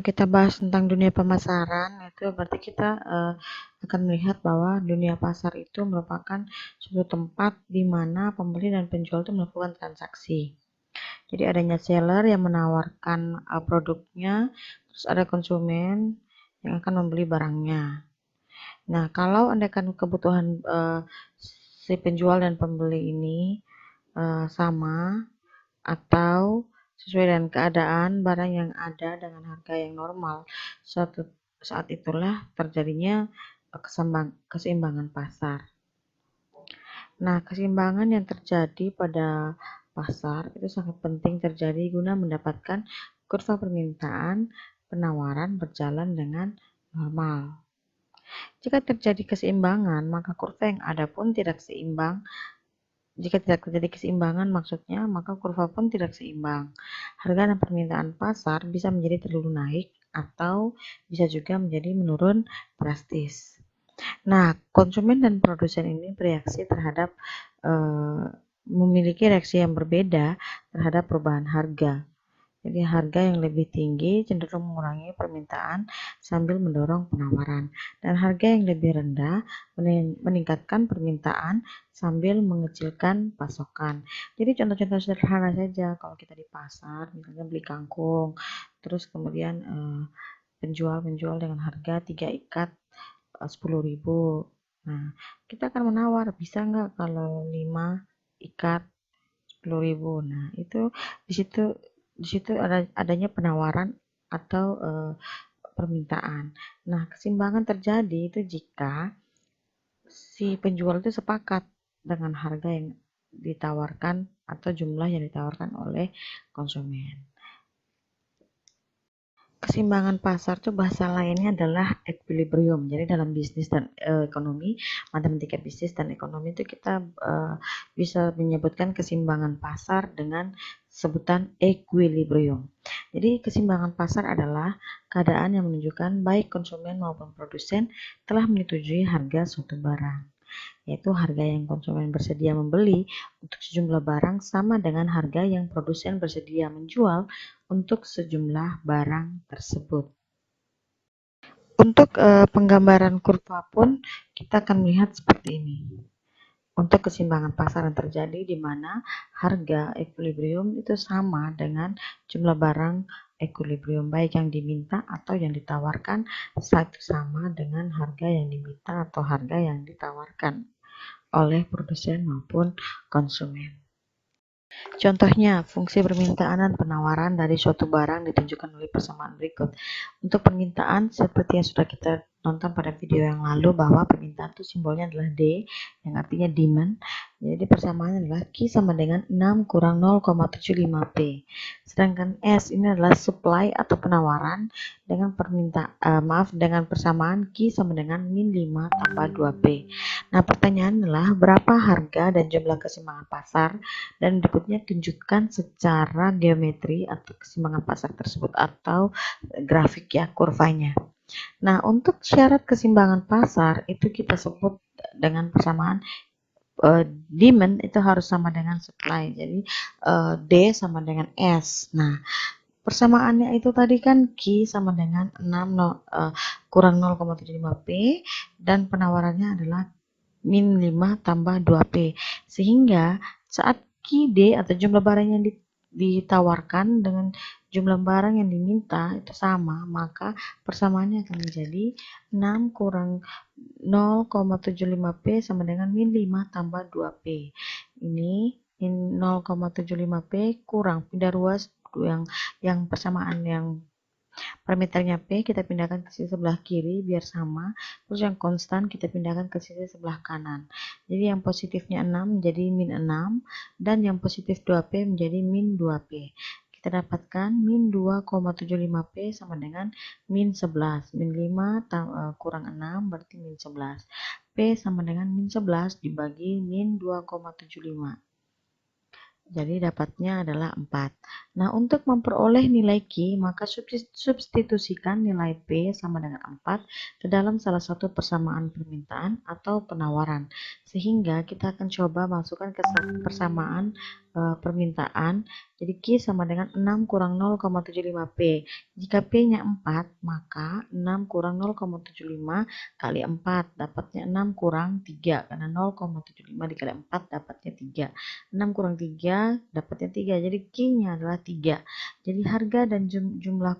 kita bahas tentang dunia pemasaran, itu berarti kita akan melihat bahwa dunia pasar itu merupakan suatu tempat di mana pembeli dan penjual itu melakukan transaksi. Jadi adanya seller yang menawarkan produknya, terus ada konsumen yang akan membeli barangnya. Nah, kalau andaikan kebutuhan si penjual dan pembeli ini sama atau sesuai dengan keadaan barang yang ada dengan harga yang normal, saat itulah terjadinya keseimbangan pasar. Nah, keseimbangan yang terjadi pada pasar itu sangat penting terjadi guna mendapatkan kurva permintaan penawaran berjalan dengan normal. Jika terjadi keseimbangan, maka kurva yang ada pun tidak seimbang. Jika tidak terjadi keseimbangan maksudnya, maka kurva pun tidak seimbang. Harga dan permintaan pasar bisa menjadi terlalu naik atau bisa juga menjadi menurun drastis. Nah, konsumen dan produsen ini bereaksi terhadap memiliki reaksi yang berbeda terhadap perubahan harga. Jadi harga yang lebih tinggi cenderung mengurangi permintaan sambil mendorong penawaran, dan harga yang lebih rendah meningkatkan permintaan sambil mengecilkan pasokan. Jadi contoh-contoh sederhana saja, kalau kita di pasar misalnya beli kangkung, terus kemudian penjual dengan harga 3 ikat 10.000. Nah, kita akan menawar, bisa nggak kalau 5 ikat 10.000. Nah, itu di situ adanya penawaran atau permintaan. Nah, keseimbangan terjadi itu jika si penjual itu sepakat dengan harga yang ditawarkan atau jumlah yang ditawarkan oleh konsumen. Keseimbangan pasar itu bahasa lainnya adalah equilibrium. Jadi dalam bisnis dan ekonomi, matematika bisnis dan ekonomi itu kita bisa menyebutkan keseimbangan pasar dengan sebutan equilibrium. Jadi keseimbangan pasar adalah keadaan yang menunjukkan baik konsumen maupun produsen telah menyetujui harga suatu barang, yaitu harga yang konsumen bersedia membeli untuk sejumlah barang sama dengan harga yang produsen bersedia menjual untuk sejumlah barang tersebut. Untuk penggambaran kurva pun kita akan melihat seperti ini. Untuk keseimbangan pasar yang terjadi di mana harga equilibrium itu sama dengan jumlah barang equilibrium, baik yang diminta atau yang ditawarkan, satu sama dengan harga yang diminta atau harga yang ditawarkan oleh produsen maupun konsumen. Contohnya, fungsi permintaan dan penawaran dari suatu barang ditunjukkan oleh persamaan berikut. Untuk permintaan, seperti yang sudah kita nonton pada video yang lalu, bahwa permintaan itu simbolnya adalah D, yang artinya demand. Jadi persamaannya adalah Q sama dengan 6 kurang 0,75P. Sedangkan S ini adalah supply atau penawaran dengan dengan persamaan Q sama dengan min 5 tambah 2P. Nah, pertanyaan adalah berapa harga dan jumlah keseimbangan pasar, dan berikutnya tunjukkan secara geometri atau keseimbangan pasar tersebut atau grafik ya, kurvanya. Nah, untuk syarat keseimbangan pasar itu kita sebut dengan persamaan demand itu harus sama dengan supply. Jadi D sama dengan S. Nah, persamaannya itu tadi kan Q sama dengan 6 kurang 0,75P dan penawarannya adalah min 5 tambah 2P. Sehingga saat QD atau jumlah barang yang ditawarkan dengan jumlah barang yang diminta itu sama, maka persamaannya akan menjadi 6 kurang 0,75P sama dengan min 5 tambah 2P. Ini min 0,75P kurang pindah ruas yang persamaan yang parameternya P kita pindahkan ke sisi sebelah kiri biar sama, terus yang konstan kita pindahkan ke sisi sebelah kanan. Jadi yang positifnya 6 menjadi min 6 dan yang positif 2P menjadi min 2P. Kita dapatkan min 2,75P sama dengan min 11. Min 5 kurang 6 berarti min 11. P sama dengan min 11 dibagi min 2,75. Jadi dapatnya adalah 4. Nah, untuk memperoleh nilai Q, maka substitusikan nilai P sama dengan 4 ke dalam salah satu persamaan permintaan atau penawaran. Sehingga kita akan coba masukkan ke persamaan permintaan. Jadi Q sama dengan 6 kurang 0,75 P. Jika P-nya 4, maka 6 kurang 0,75 kali 4 dapatnya 6 kurang 3, karena 0,75 dikali 4 dapatnya 3. 6 kurang 3 dapatnya 3. Jadi Q-nya adalah 3. Jadi harga dan jumlah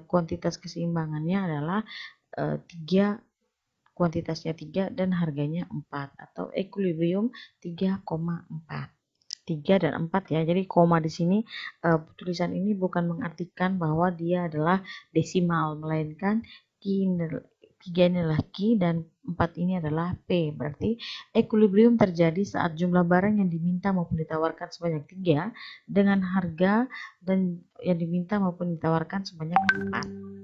kuantitas keseimbangannya adalah 3, kuantitasnya 3 dan harganya 4, atau equilibrium 3,4. 3 dan 4 ya. Jadi koma di sini tulisan ini bukan mengartikan bahwa dia adalah desimal, melainkan 3 ini adalah Q dan 4 ini adalah P. Berarti equilibrium terjadi saat jumlah barang yang diminta maupun ditawarkan sebanyak 3 dengan harga dan yang diminta maupun ditawarkan sebanyak 4.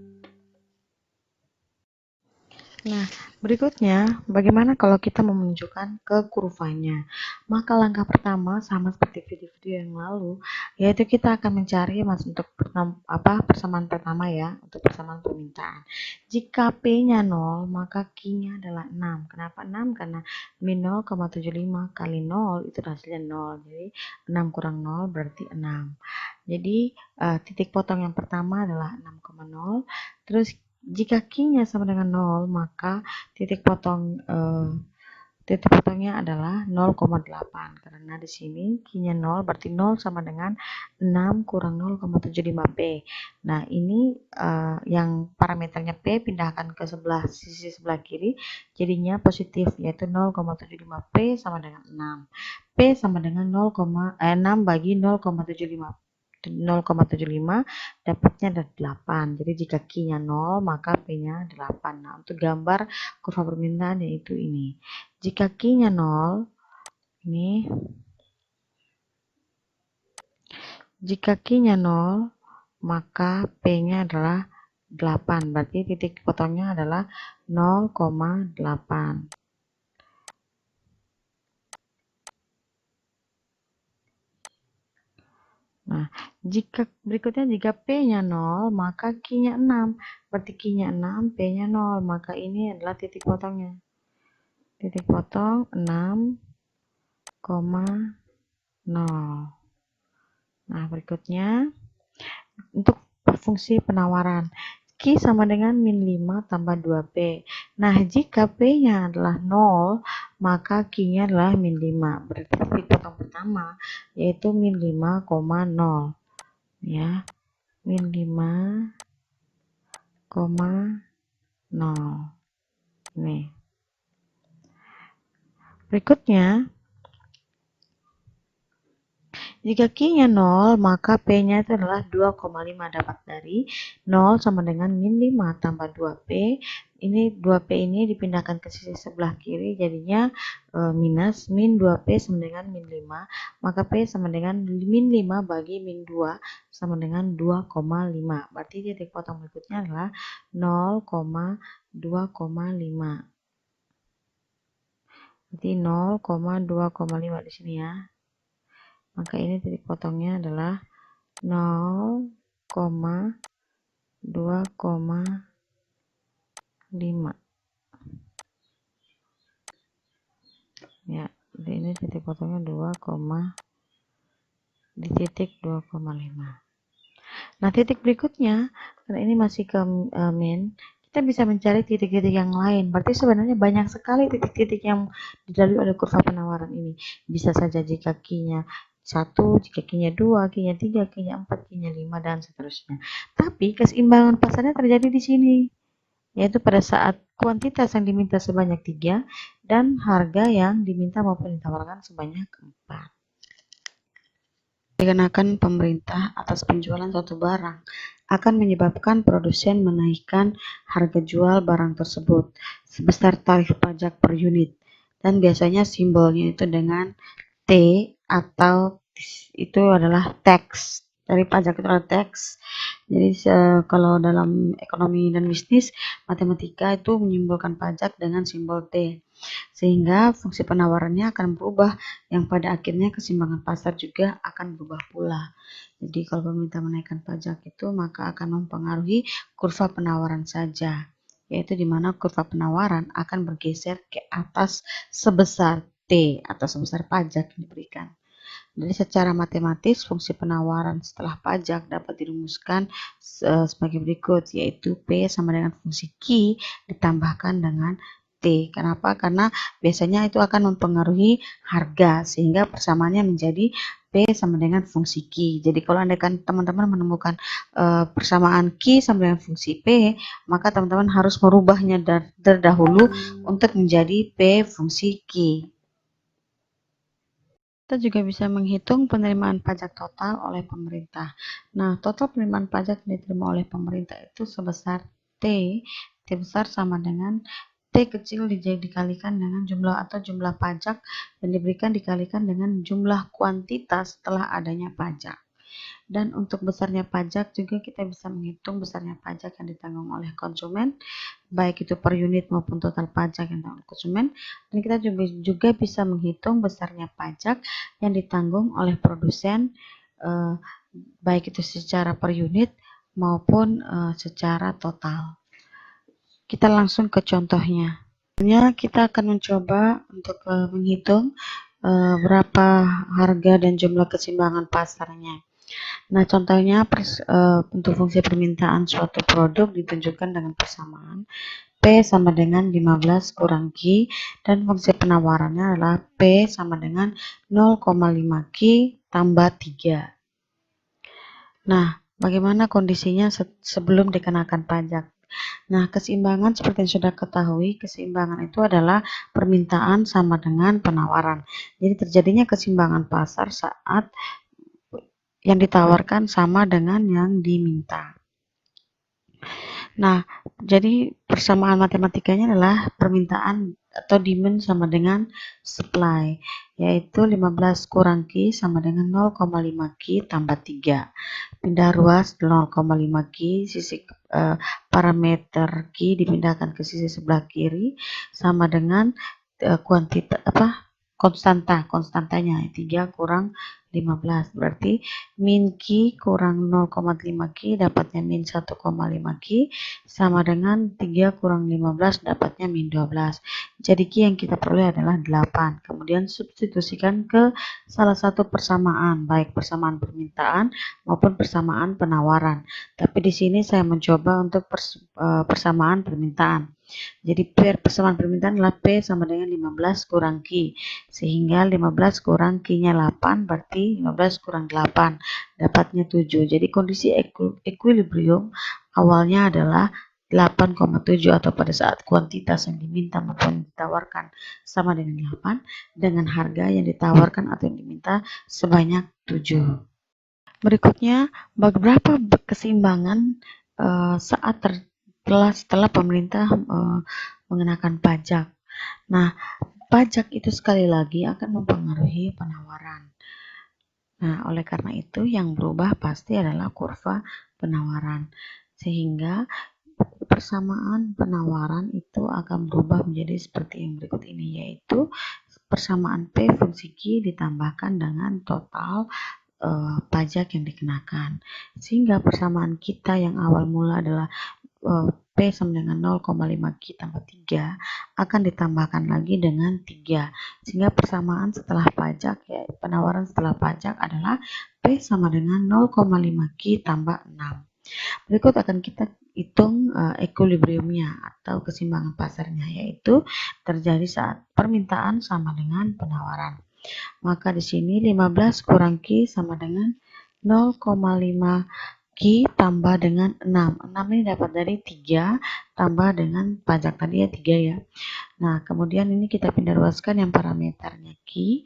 Nah, berikutnya, bagaimana kalau kita mau menunjukkan ke kurvanya? Maka langkah pertama, sama seperti video-video yang lalu, yaitu kita akan mencari untuk persamaan pertama ya, untuk persamaan permintaan. Jika P-nya 0, maka Q-nya adalah 6. Kenapa 6? Karena min 0,75 kali 0 itu hasilnya 0. Jadi 6 kurang 0 berarti 6. Jadi titik potong yang pertama adalah 6,0. Terus jika Q-nya sama dengan 0, maka titik potongnya adalah 0,8. Karena di sini Q-nya 0, berarti 0 sama dengan 6 kurang 0,75 P. Nah, ini yang parameternya P pindahkan ke sisi sebelah kiri, jadinya positif, yaitu 0,75 P sama dengan 6. P sama dengan 6 bagi 0,75 dapatnya ada 8. Jadi jika Q-nya 0, maka P-nya 8. Nah, untuk gambar kurva permintaan yaitu ini. Jika Q-nya 0, ini. Jika Q-nya 0, maka P-nya adalah 8. Berarti titik potongnya adalah 0,8. Nah, berikutnya jika P-nya 0, maka Q-nya 6. Berarti Q-nya 6, P-nya 0. Maka ini adalah titik potongnya. Titik potong 6,0. Nah, berikutnya untuk fungsi penawaran. Q sama dengan min 5 tambah 2P. Nah, jika P-nya adalah 0, maka Q-nya adalah min 5. Berarti titik potong pertama yaitu min 5,0. Ya, min 5,0. Nih. Berikutnya, jika Q-nya 0, maka P-nya itu adalah 2,5. Dapat dari 0 sama dengan min 5 tambah 2P. Ini 2P ini dipindahkan ke sisi sebelah kiri, jadinya minus min 2P sama dengan min 5. Maka P sama dengan min 5 bagi min 2 sama dengan 2,5. Berarti titik potong berikutnya adalah 0,2,5. Jadi 0,2,5 di sini ya. Maka ini titik potongnya adalah 0,2,5. Ya, jadi ini titik potongnya 2, di titik 2,5. Nah, titik berikutnya, karena ini masih ke min, kita bisa mencari titik-titik yang lain. Berarti sebenarnya banyak sekali titik-titik yang dilalui oleh kurva penawaran ini. Bisa saja jika Q-nya 1, jika Q-nya 2, Q-nya 3, Q-nya 4, Q-nya 5, dan seterusnya. Tapi keseimbangan pasarnya terjadi di sini, yaitu pada saat kuantitas yang diminta sebanyak 3 dan harga yang diminta maupun ditawarkan sebanyak 4. Dikenakan pemerintah atas penjualan suatu barang akan menyebabkan produsen menaikkan harga jual barang tersebut sebesar tarif pajak per unit, dan biasanya simbolnya itu dengan T, atau itu adalah tax. Dari pajak itu adalah tax. Jadi kalau dalam ekonomi dan bisnis matematika itu menyimbolkan pajak dengan simbol T, sehingga fungsi penawarannya akan berubah, yang pada akhirnya keseimbangan pasar juga akan berubah pula. Jadi kalau pemerintah menaikkan pajak itu maka akan mempengaruhi kurva penawaran saja, yaitu di mana kurva penawaran akan bergeser ke atas sebesar T atau sebesar pajak yang diberikan. Jadi secara matematis fungsi penawaran setelah pajak dapat dirumuskan sebagai berikut, yaitu P sama dengan fungsi Q ditambahkan dengan T. Kenapa? Karena biasanya itu akan mempengaruhi harga, sehingga persamaannya menjadi P sama dengan fungsi Q. Jadi kalau andaikan teman-teman menemukan persamaan Q sama dengan fungsi P, maka teman-teman harus merubahnya terdahulu untuk menjadi P fungsi Q. Kita juga bisa menghitung penerimaan pajak total oleh pemerintah. Nah, total penerimaan pajak yang diterima oleh pemerintah itu sebesar T. T besar sama dengan T kecil dikalikan dengan jumlah atau jumlah pajak yang diberikan dikalikan dengan jumlah kuantitas setelah adanya pajak. Dan untuk besarnya pajak juga kita bisa menghitung besarnya pajak yang ditanggung oleh konsumen, baik itu per unit maupun total pajak yang ditanggung konsumen. Dan kita juga bisa menghitung besarnya pajak yang ditanggung oleh produsen, baik itu secara per unit maupun secara total. Kita langsung ke contohnya. Kita akan mencoba untuk menghitung berapa harga dan jumlah keseimbangan pasarnya. Nah, contohnya untuk fungsi permintaan suatu produk ditunjukkan dengan persamaan P sama dengan 15 kurang Q dan fungsi penawarannya adalah P sama dengan 0,5 Q tambah 3. Nah, bagaimana kondisinya sebelum dikenakan pajak? Nah, keseimbangan seperti yang sudah ketahui, keseimbangan itu adalah permintaan sama dengan penawaran. Jadi terjadinya keseimbangan pasar saat yang ditawarkan sama dengan yang diminta. Nah, jadi persamaan matematikanya adalah permintaan atau demand sama dengan supply, yaitu 15 kurang Q sama dengan 0,5 Q tambah 3. Pindah ruas 0,5 Q, sisi parameter Q dipindahkan ke sisi sebelah kiri sama dengan konstantanya 3 kurang 15, berarti min Q kurang 0,5 Q dapatnya min 1,5 Q sama dengan 3 kurang 15 dapatnya min 12. Jadi Q yang kita peroleh adalah 8. Kemudian substitusikan ke salah satu persamaan, baik persamaan permintaan maupun persamaan penawaran. Tapi di sini saya mencoba untuk persamaan permintaan. Jadi persamaan permintaan adalah P sama dengan 15 kurang Q. Sehingga 15 kurang Q-nya 8, berarti 15 kurang 8, dapatnya 7. Jadi kondisi equilibrium awalnya adalah 8,7 atau pada saat kuantitas yang diminta maupun ditawarkan sama dengan 8 dengan harga yang ditawarkan atau yang diminta sebanyak 7. Berikutnya, beberapa keseimbangan saat setelah pemerintah mengenakan pajak. Nah, pajak itu sekali lagi akan mempengaruhi penawaran. Nah, oleh karena itu yang berubah pasti adalah kurva penawaran. Sehingga persamaan penawaran itu akan berubah menjadi seperti yang berikut ini, yaitu persamaan P fungsi Q ditambahkan dengan total pajak yang dikenakan. Sehingga persamaan kita yang awal mula adalah P sama dengan 0,5 Q tambah 3 akan ditambahkan lagi dengan 3. Sehingga persamaan setelah pajak, ya penawaran setelah pajak adalah P sama dengan 0,5 Q tambah 6. Berikut akan kita hitung equilibriumnya atau keseimbangan pasarnya, yaitu terjadi saat permintaan sama dengan penawaran. Maka di sini 15 kurang Q sama dengan 0,5 Q tambah dengan 6. 6 ini dapat dari 3 tambah dengan pajak tadi ya 3 ya. Nah, kemudian ini kita pindah ruaskan yang parameternya Q.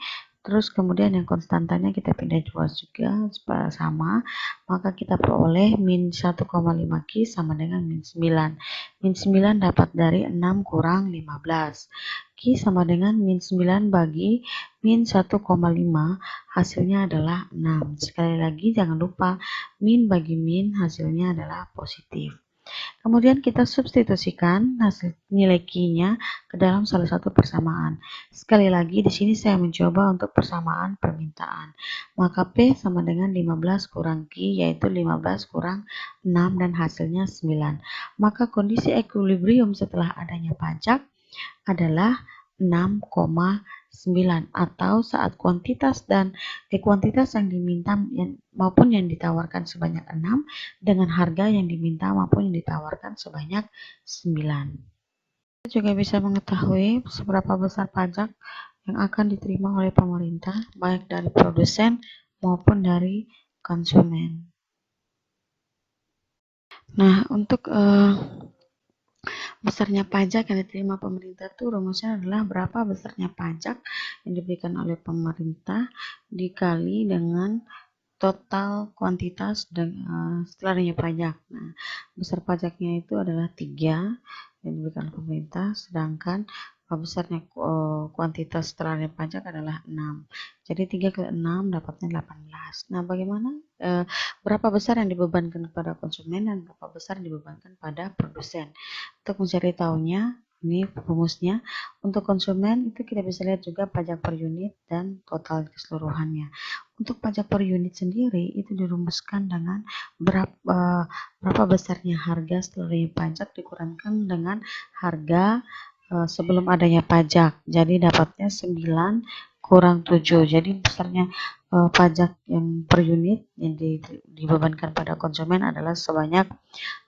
Terus kemudian yang konstantanya kita pindah ruas juga supaya sama. Maka kita peroleh min 1,5 Q sama dengan min 9. Min 9 dapat dari 6 kurang 15. Q sama dengan min 9 bagi min 1,5, hasilnya adalah 6. Sekali lagi jangan lupa min bagi min hasilnya adalah positif. Kemudian kita substitusikan hasil nilai Q-nya ke dalam salah satu persamaan. Sekali lagi di sini saya mencoba untuk persamaan permintaan. Maka P sama dengan 15 kurang Q, yaitu 15 kurang 6 dan hasilnya 9. Maka kondisi equilibrium setelah adanya pajak adalah 6,9. 9 atau saat kuantitas yang diminta maupun yang ditawarkan sebanyak 6 dengan harga yang diminta maupun yang ditawarkan sebanyak 9. Kita juga bisa mengetahui seberapa besar pajak yang akan diterima oleh pemerintah baik dari produsen maupun dari konsumen. Nah, untuk besarnya pajak yang diterima pemerintah itu rumusnya adalah berapa besarnya pajak yang diberikan oleh pemerintah dikali dengan total kuantitas setelah adanya pajak. Nah, besar pajaknya itu adalah 3 yang diberikan pemerintah, sedangkan besarnya kuantitas setelah adanya pajak adalah 6. Jadi 3 kali 6 dapatnya 18. Nah, bagaimana berapa besar yang dibebankan kepada konsumen dan berapa besar yang dibebankan pada produsen? Untuk mencari tahunya, ini rumusnya. Untuk konsumen itu kita bisa lihat juga pajak per unit dan total keseluruhannya. Untuk pajak per unit sendiri itu dirumuskan dengan berapa besarnya harga setelah pajak dikurangkan dengan harga sebelum adanya pajak. Jadi dapatnya 9 kurang 7. Jadi besarnya pajak yang per unit yang dibebankan pada konsumen adalah sebanyak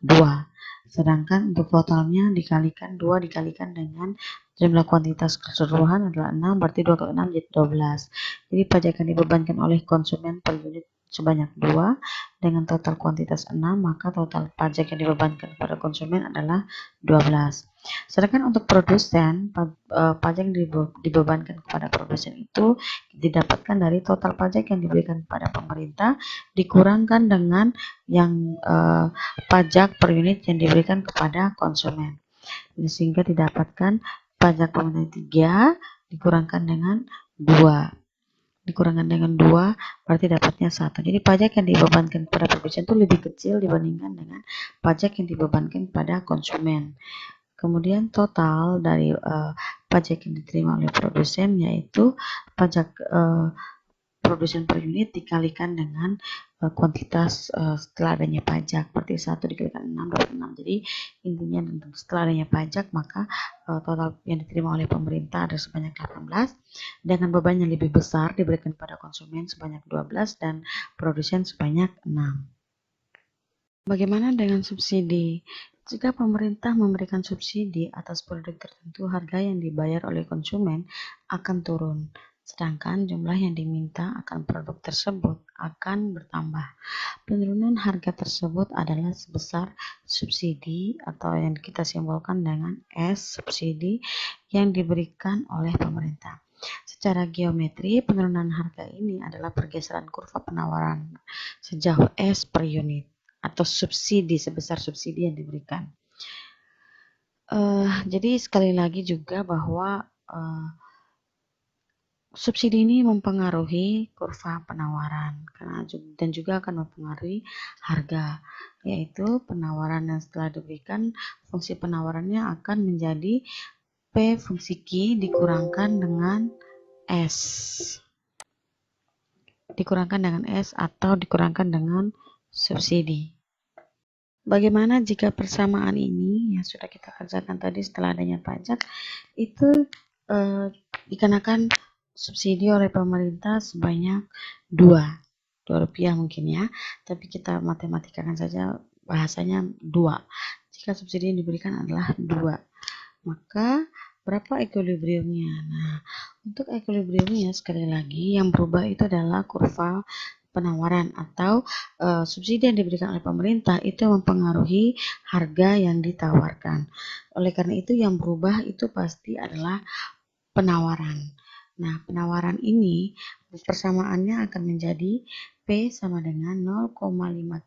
2. Sedangkan untuk totalnya dikalikan 2 dikalikan dengan jumlah kuantitas keseluruhan adalah 6, berarti 2 kali 6 jadi 12. Jadi pajak yang dibebankan oleh konsumen per unit sebanyak 2 dengan total kuantitas 6, maka total pajak yang dibebankan pada konsumen adalah 12. Sedangkan untuk produsen, pajak yang dibebankan kepada produsen itu didapatkan dari total pajak yang diberikan kepada pemerintah dikurangkan dengan yang pajak per unit yang diberikan kepada konsumen. Sehingga didapatkan pajak pemerintah 3 dikurangkan dengan 2. Dikurangkan dengan 2 berarti dapatnya 1. Jadi pajak yang dibebankan kepada produsen itu lebih kecil dibandingkan dengan pajak yang dibebankan kepada konsumen. Kemudian total dari pajak yang diterima oleh produsen yaitu pajak produsen per unit dikalikan dengan kuantitas setelah adanya pajak, berarti 1 dikalikan 6 dapat 6. Jadi intinya setelah adanya pajak maka total yang diterima oleh pemerintah ada sebanyak 18 dengan beban yang lebih besar diberikan pada konsumen sebanyak 12 dan produsen sebanyak 6. Bagaimana dengan subsidi? Jika pemerintah memberikan subsidi atas produk tertentu, harga yang dibayar oleh konsumen akan turun. Sedangkan jumlah yang diminta akan produk tersebut akan bertambah. Penurunan harga tersebut adalah sebesar subsidi atau yang kita simbolkan dengan S subsidi yang diberikan oleh pemerintah. Secara geometri, penurunan harga ini adalah pergeseran kurva penawaran sejauh S per unit atau subsidi sebesar subsidi yang diberikan. Jadi sekali lagi juga bahwa subsidi ini mempengaruhi kurva penawaran dan juga akan mempengaruhi harga, yaitu penawaran yang setelah diberikan fungsi penawarannya akan menjadi P fungsi Q dikurangkan dengan S. Dikurangkan dengan S atau dikurangkan dengan subsidi. Bagaimana jika persamaan ini yang sudah kita kerjakan tadi setelah adanya pajak itu dikenakan subsidi oleh pemerintah sebanyak 2 rupiah mungkin ya, tapi kita matematikakan saja bahasanya 2. Jika subsidi yang diberikan adalah 2, maka berapa equilibriumnya? Nah, untuk equilibriumnya sekali lagi yang berubah itu adalah kurva penawaran atau subsidi yang diberikan oleh pemerintah itu mempengaruhi harga yang ditawarkan. Oleh karena itu yang berubah itu pasti adalah penawaran. Nah, penawaran ini persamaannya akan menjadi P sama dengan 0,5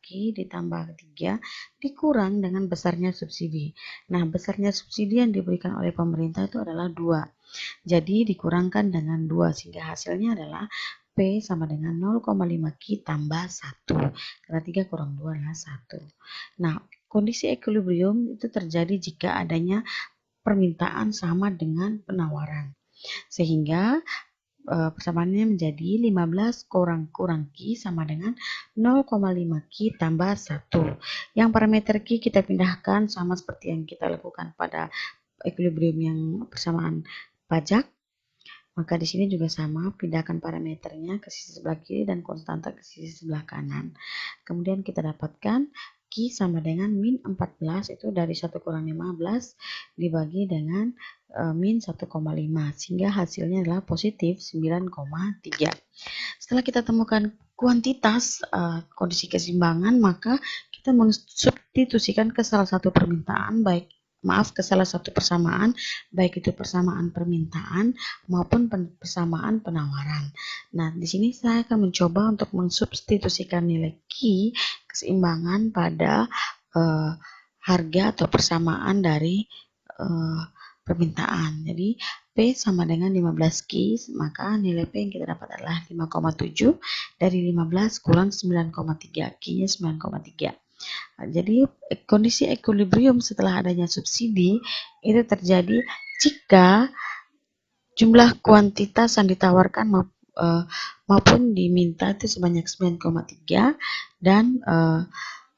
Q ditambah 3 dikurang dengan besarnya subsidi. Nah, besarnya subsidi yang diberikan oleh pemerintah itu adalah 2. Jadi dikurangkan dengan 2 sehingga hasilnya adalah P sama dengan 0,5 Q tambah 1. Karena 3 kurang 2 adalah 1. Nah, kondisi equilibrium itu terjadi jika adanya permintaan sama dengan penawaran. Sehingga persamaannya menjadi 15 kurang Q sama dengan 0,5 Q tambah 1. Yang parameter Q kita pindahkan sama seperti yang kita lakukan pada equilibrium yang persamaan pajak. Maka di sini juga sama, pindahkan parameternya ke sisi sebelah kiri dan konstanta ke sisi sebelah kanan. Kemudian kita dapatkan Q sama dengan min 14 itu dari 1 kurang 15 dibagi dengan min 1,5 sehingga hasilnya adalah positif 9,3. Setelah kita temukan kuantitas kondisi keseimbangan, maka kita mensubstitusikan ke salah satu permintaan ke salah satu persamaan, baik itu persamaan permintaan maupun persamaan penawaran. Nah, di sini saya akan mencoba untuk mensubstitusikan nilai Q keseimbangan pada harga atau persamaan dari permintaan. Jadi P sama dengan 15 Q, maka nilai P yang kita dapat adalah 5,7 dari 15 kurang 9,3, Q-nya 9,3. Jadi kondisi equilibrium setelah adanya subsidi itu terjadi jika jumlah kuantitas yang ditawarkan maupun diminta itu sebanyak 9,3 dan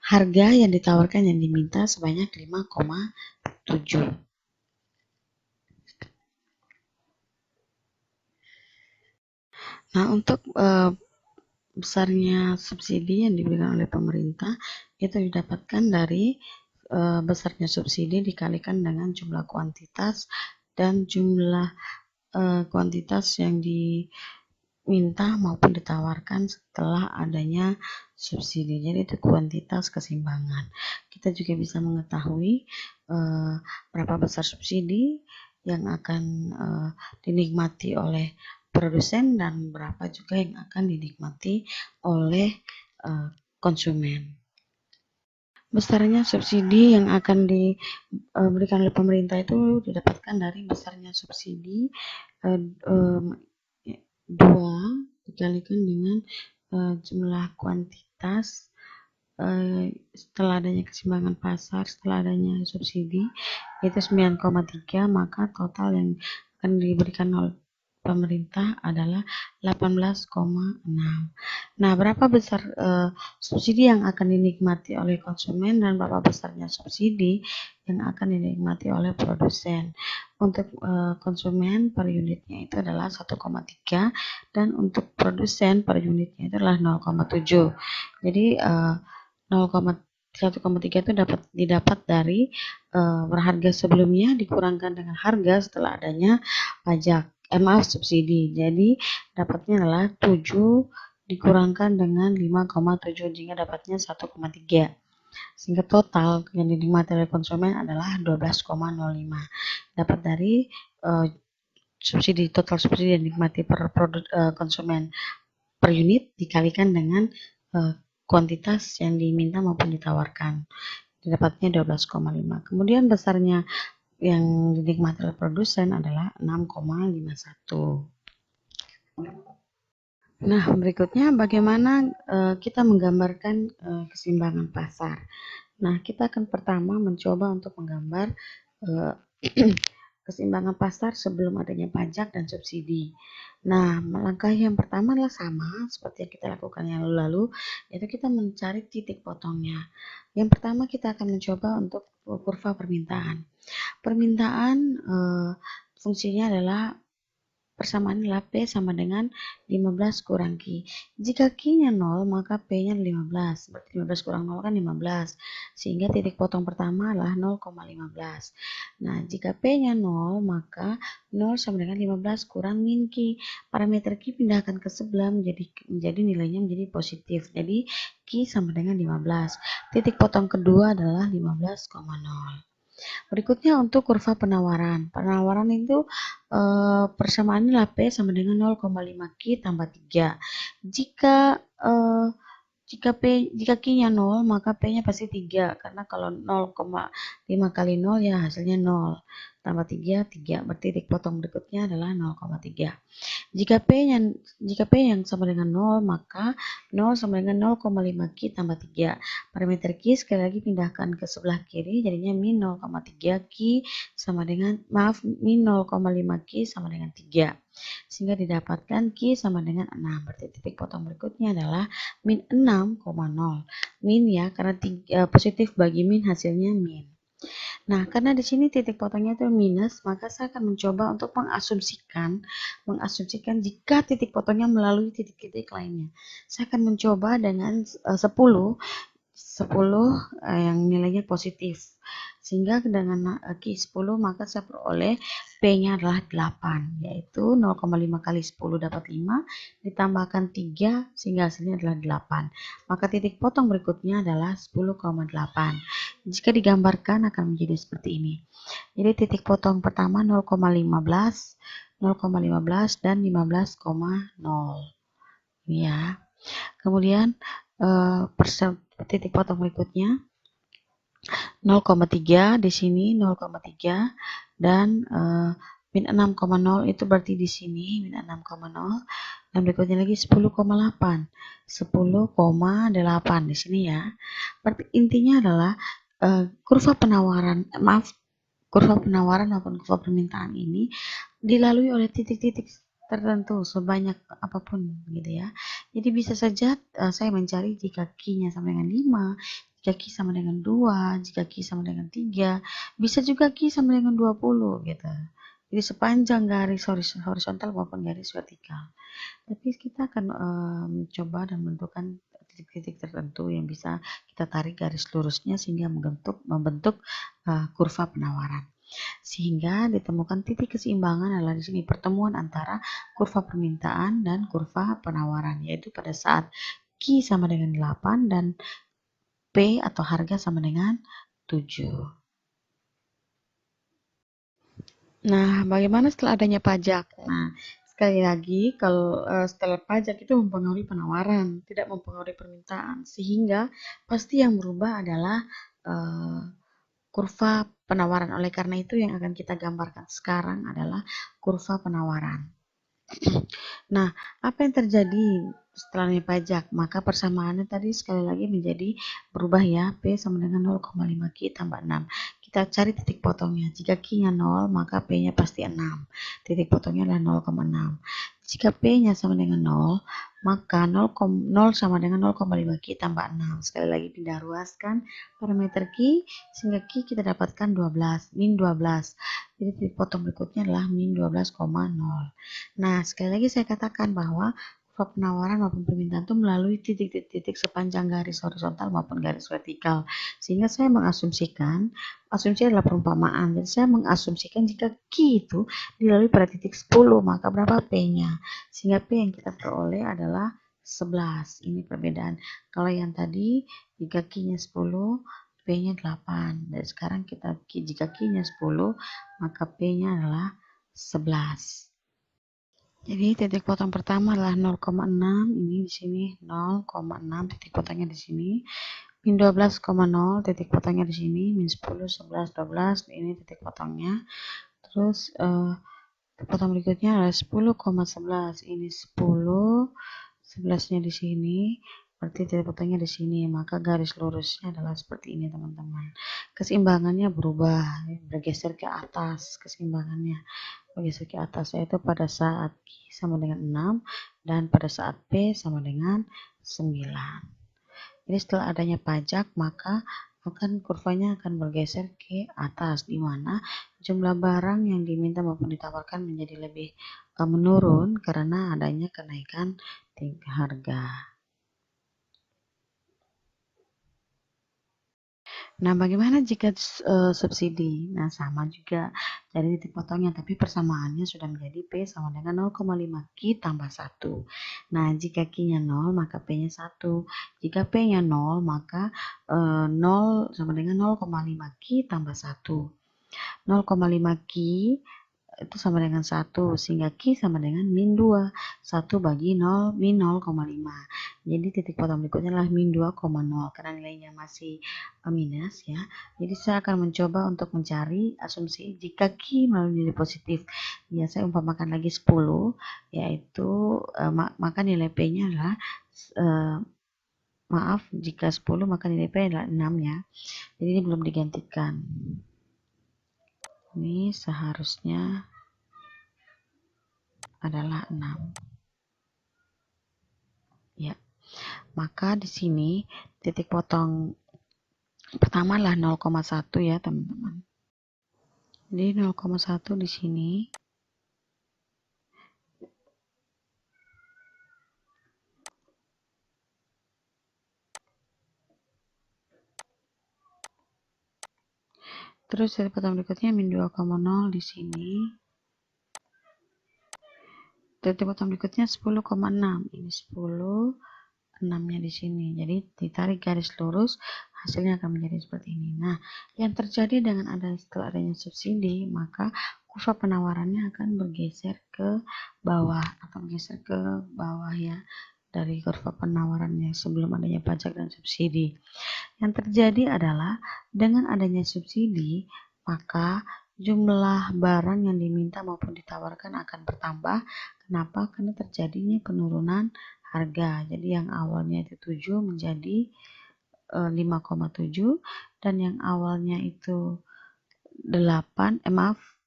harga yang ditawarkan yang diminta sebanyak 5,7. Nah, untuk besarnya subsidi yang diberikan oleh pemerintah itu didapatkan dari besarnya subsidi dikalikan dengan jumlah kuantitas dan jumlah kuantitas yang diminta maupun ditawarkan setelah adanya subsidi. Jadi itu kuantitas keseimbangan. Kita juga bisa mengetahui berapa besar subsidi yang akan dinikmati oleh produsen dan berapa juga yang akan dinikmati oleh konsumen. Besarnya subsidi yang akan diberikan oleh pemerintah itu didapatkan dari besarnya subsidi 2 dikalikan dengan jumlah kuantitas setelah adanya keseimbangan pasar, setelah adanya subsidi itu 9,3, maka total yang akan diberikan oleh pemerintah adalah 18,6. Nah, berapa besar subsidi yang akan dinikmati oleh konsumen dan berapa besarnya subsidi yang akan dinikmati oleh produsen. Untuk konsumen per unitnya itu adalah 1,3 dan untuk produsen per unitnya itu adalah 0,7. Jadi 1,3 itu didapat dari harga sebelumnya dikurangkan dengan harga setelah adanya pajak. Subsidi. Jadi dapatnya adalah 7 dikurangkan dengan 5,7 sehingga dapatnya 1,3. Sehingga total yang dinikmati oleh konsumen adalah 12,05. Dapat dari total subsidi yang dinikmati per konsumen per unit dikalikan dengan kuantitas yang diminta maupun ditawarkan. Didapatnya 12,5. Kemudian besarnya yang dinikmati oleh produsen adalah 6,51. Nah, berikutnya bagaimana kita menggambarkan keseimbangan pasar. Nah, kita akan pertama mencoba untuk menggambar keseimbangan pasar sebelum adanya pajak dan subsidi. Nah, langkah yang pertama adalah sama seperti yang kita lakukan yang lalu, yaitu kita mencari titik potongnya. Yang pertama kita akan mencoba untuk kurva permintaan. Permintaan fungsinya adalah persamaan adalah P sama dengan 15 kurang Q. Jika Q-nya 0, maka P-nya 15. Berarti 15 kurang 0 kan 15. Sehingga titik potong pertama adalah 0,15. Nah, jika P-nya 0, maka 0 sama dengan 15 kurang min Q. Parameter Q pindahkan ke sebelah menjadi nilainya menjadi positif. Jadi Q sama dengan 15. Titik potong kedua adalah 15,0. Berikutnya untuk kurva penawaran. Penawaran itu persamaannya adalah P sama dengan 0,5 Q tambah 3. Jika Q-nya 0, maka P-nya pasti 3. Karena kalau 0,5 kali 0 ya hasilnya 0. Tambah 3, 3. Berarti titik potong berikutnya adalah 0,3. Jika P yang sama dengan 0, maka 0 sama dengan 0,5 Q tambah 3. Parameter Q sekali lagi pindahkan ke sebelah kiri, jadinya min 0,3 Q sama dengan, min 0,5 Q sama dengan 3. Sehingga didapatkan Q sama dengan 6. Berarti titik potong berikutnya adalah min 6,0. Min ya, karena positif bagi min hasilnya min. Nah, karena di sini titik potongnya itu minus, maka saya akan mencoba untuk mengasumsikan jika titik potongnya melalui titik-titik lainnya. Saya akan mencoba dengan 10 yang nilainya positif. Sehingga dengan Q 10 maka saya peroleh P-nya adalah 8, yaitu 0,5 kali 10 dapat 5, ditambahkan 3 sehingga hasilnya adalah 8. Maka titik potong berikutnya adalah 10,8. Jika digambarkan akan menjadi seperti ini. Jadi titik potong pertama 0,15, 0,15 dan 15,0. Ini ya. Kemudian titik potong berikutnya 0,3 di sini 0,3 dan min 6,0 itu berarti di sini min 6,0 dan berikutnya lagi 10,8 10,8 di sini ya. Berarti intinya adalah kurva penawaran maupun kurva permintaan ini dilalui oleh titik-titik tertentu sebanyak apapun gitu ya. Jadi bisa saja saya mencari jika Q-nya sama dengan 5, jika Q sama dengan 2, jika Q sama dengan 3, bisa juga Q sama dengan 20 gitu. Jadi sepanjang garis horizontal maupun garis vertikal. Tapi kita akan mencoba dan menentukan titik-titik tertentu yang bisa kita tarik garis lurusnya sehingga membentuk kurva penawaran. Sehingga ditemukan titik keseimbangan adalah di sini pertemuan antara kurva permintaan dan kurva penawaran, yaitu pada saat Q sama dengan 8 dan P atau harga sama dengan 7. Nah, bagaimana setelah adanya pajak? Nah, sekali lagi, kalau setelah pajak itu mempengaruhi penawaran, tidak mempengaruhi permintaan, sehingga pasti yang berubah adalah kurva penawaran. Oleh karena itu, yang akan kita gambarkan sekarang adalah kurva penawaran. Nah, apa yang terjadi setelah naik pajak? Maka persamaannya tadi sekali lagi menjadi berubah ya. P sama dengan 0,5 Q tambah 6. Kita cari titik potongnya. Jika Q-nya 0, maka P-nya pasti 6. Titik potongnya adalah 0,6. Jika P-nya sama dengan 0, maka 0 sama dengan 0,5 Q tambah 6. Sekali lagi pindah ruaskan parameter Q, sehingga Q kita dapatkan 12, min 12. Jadi titik potong berikutnya adalah min 12,0. Nah, sekali lagi saya katakan bahwa kurva penawaran maupun permintaan itu melalui titik-titik sepanjang garis horizontal maupun garis vertikal. Sehingga saya mengasumsikan, asumsi adalah perumpamaan. Jadi saya mengasumsikan jika Q itu dilalui pada titik 10, maka berapa P-nya? Sehingga P yang kita peroleh adalah 11. Ini perbedaan. Kalau yang tadi, jika Q-nya 10, P-nya 8. Dan sekarang jika Q-nya 10, maka P-nya adalah 11. Jadi titik potong pertama adalah 0,6, ini di sini 0,6 titik potongnya di sini. Min 12,0 titik potongnya di sini, min 10, 11, 12 ini titik potongnya. Terus titik potong berikutnya adalah 10,11, ini 10, 11-nya di sini. Berarti titik potongnya di sini, maka garis lurusnya adalah seperti ini teman-teman. Keseimbangannya berubah, bergeser ke atas keseimbangannya. Bergeser ke atas yaitu pada saat Q sama dengan 6 dan pada saat P sama dengan 9. Jadi setelah adanya pajak maka kurvanya akan bergeser ke atas, di mana jumlah barang yang diminta maupun ditawarkan menjadi lebih menurun karena adanya kenaikan tingkat harga. Nah, bagaimana jika subsidi? Nah, sama juga dari titik potongnya, tapi persamaannya sudah menjadi P sama dengan 0,5 Q tambah 1. Nah, jika Q-nya 0, maka P-nya 1. Jika P-nya 0, maka 0 sama dengan 0,5 Q tambah 1. 0,5 Q itu sama dengan 1, sehingga Q sama dengan min 2. 1 bagi 0, min 0,5. Jadi titik potong berikutnya adalah min 2,0, karena nilainya masih minus ya. Jadi saya akan mencoba untuk mencari asumsi jika Q menjadi positif. Ya, saya umpamakan lagi 10, yaitu maka nilai P-nya adalah maaf, jika 10 maka nilai P adalah 6 ya. Jadi ini belum digantikan. Ini seharusnya adalah 6. Ya. Maka di sini titik potong pertama adalah 0,1 ya, teman-teman. Jadi 0,1 di sini. Terus dari potong berikutnya min 2,0 di sini. Dari potong berikutnya 10,6. Ini 10, 6-nya di sini. Jadi ditarik garis lurus, hasilnya akan menjadi seperti ini. Nah, yang terjadi dengan setelah adanya subsidi, maka kurva penawarannya akan bergeser ke bawah atau bergeser ke bawah ya, dari kurva penawarannya sebelum adanya pajak dan subsidi. Yang terjadi adalah dengan adanya subsidi, maka jumlah barang yang diminta maupun ditawarkan akan bertambah. Kenapa? Karena terjadinya penurunan harga. Jadi yang awalnya itu 7 menjadi 5,7, dan yang awalnya itu 8,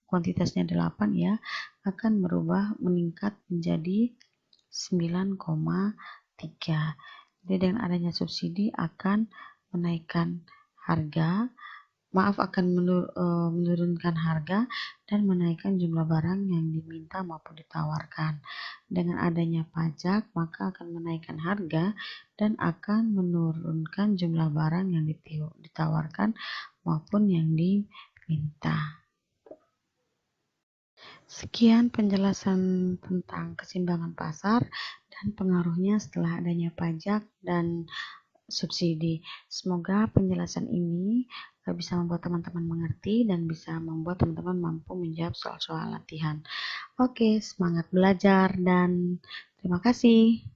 kuantitasnya 8 ya, akan meningkat menjadi 9,3. Jadi dengan adanya subsidi akan menaikkan harga, akan menurunkan harga dan menaikkan jumlah barang yang diminta maupun ditawarkan. Dengan adanya pajak, maka akan menaikkan harga dan akan menurunkan jumlah barang yang ditawarkan maupun yang diminta. Sekian penjelasan tentang keseimbangan pasar dan pengaruhnya setelah adanya pajak dan subsidi. Semoga penjelasan ini bisa membuat teman-teman mengerti dan bisa membuat teman-teman mampu menjawab soal-soal latihan. Oke, semangat belajar dan terima kasih.